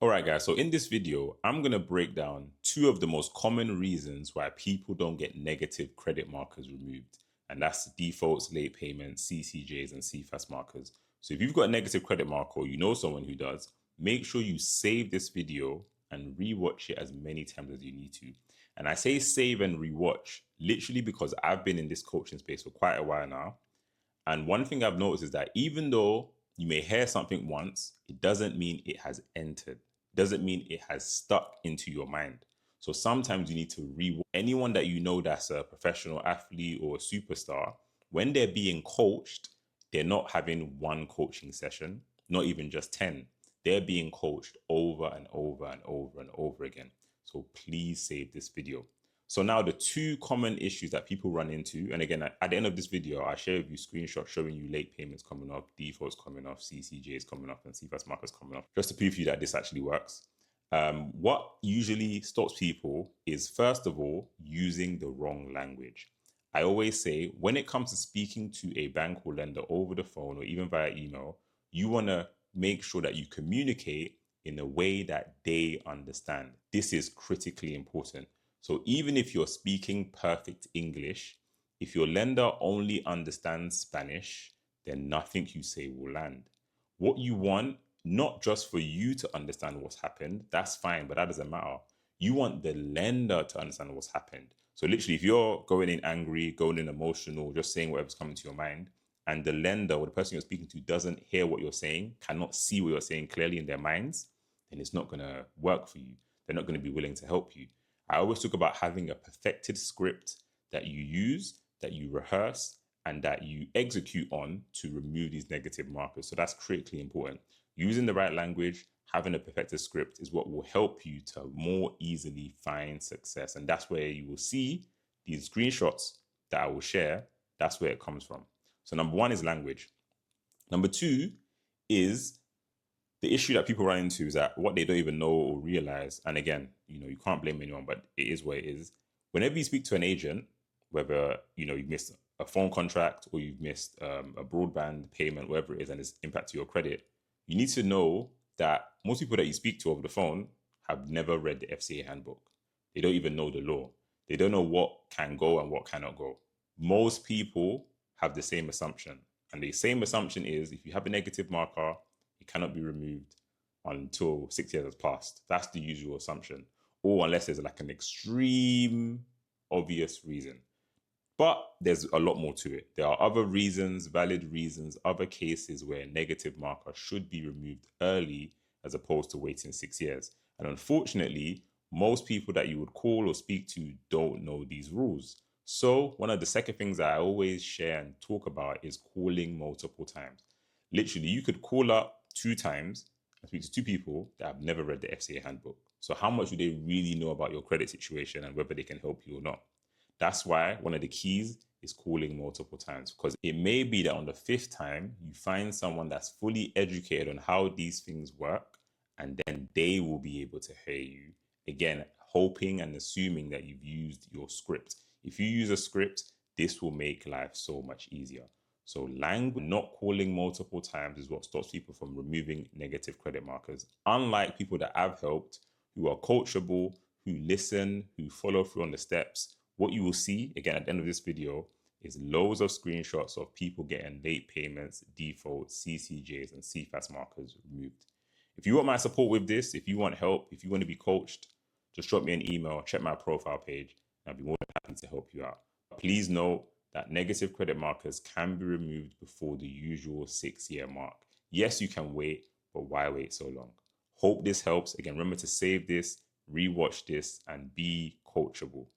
Alright guys, so in this video, I'm going to break down two of the most common reasons why people don't get negative credit markers removed. And that's defaults, late payments, CCJs, and Cifas markers. So if you've got a negative credit marker or you know someone who does, make sure you save this video and rewatch it as many times as you need to. And I say save and rewatch literally because I've been in this coaching space for quite a while now. And one thing I've noticed is that even though you may hear something once, it doesn't mean it has entered. It doesn't mean it has stuck into your mind. So sometimes you need to rewatch. Anyone that you know that's a professional athlete or a superstar, when they're being coached, they're not having one coaching session, not even just 10. They're being coached over and over and over and over again. So please save this video. So now the two common issues that people run into, and again, at the end of this video, I'll share with you screenshots showing you late payments coming off, defaults coming off, CCJs coming off, and Cifas markers coming off, just to prove to you that this actually works. What usually stops people is, first of all, using the wrong language. I always say, when it comes to speaking to a bank or lender over the phone or even via email, you want to make sure that you communicate in a way that they understand. This is critically important. So even if you're speaking perfect English, if your lender only understands Spanish, then nothing you say will land. What you want, not just for you to understand what's happened, that's fine, but that doesn't matter. You want the lender to understand what's happened. So literally, if you're going in angry, going in emotional, just saying whatever's coming to your mind, and the lender or the person you're speaking to doesn't hear what you're saying, cannot see what you're saying clearly in their minds, then it's not going to work for you. They're not going to be willing to help you. I always talk about having a perfected script that you use, that you rehearse, and that you execute on to remove these negative markers. So that's critically important. Using the right language, having a perfected script is what will help you to more easily find success. And that's where you will see these screenshots that I will share. That's where it comes from. So number one is language. Number two is the issue that people run into is that what they don't even know or realize, and again, you can't blame anyone, but it is what it is. Whenever you speak to an agent, whether, you've missed a phone contract or you've missed a broadband payment, whatever it is, and it's impacted your credit, you need to know that most people that you speak to over the phone have never read the FCA handbook. They don't even know the law. They don't know what can go and what cannot go. Most people have the same assumption. And the same assumption is if you have a negative marker, it cannot be removed until 6 years has passed. That's the usual assumption. Or unless there's like an extreme obvious reason. But there's a lot more to it. There are other reasons, valid reasons, other cases where a negative marker should be removed early as opposed to waiting 6 years. And unfortunately, most people that you would call or speak to don't know these rules. So one of the second things I always share and talk about is calling multiple times. Literally, you could call up 2 times and speak to 2 people that have never read the FCA handbook. So how much do they really know about your credit situation and whether they can help you or not? That's why one of the keys is calling multiple times, because it may be that on the 5th time, you find someone that's fully educated on how these things work, and then they will be able to hear you. Again, hoping and assuming that you've used your script. If you use a script, this will make life so much easier. So language, not calling multiple times, is what stops people from removing negative credit markers. Unlike people that I've helped, who are coachable, who listen, who follow through on the steps, what you will see, again, at the end of this video, is loads of screenshots of people getting late payments, defaults, CCJs, and Cifas markers removed. If you want my support with this, if you want help, if you want to be coached, just drop me an email, check my profile page, and I'll be more than happy to help you out. Please note that negative credit markers can be removed before the usual 6-year mark. Yes, you can wait, but why wait so long? Hope this helps. Again, remember to save this, rewatch this, and be coachable.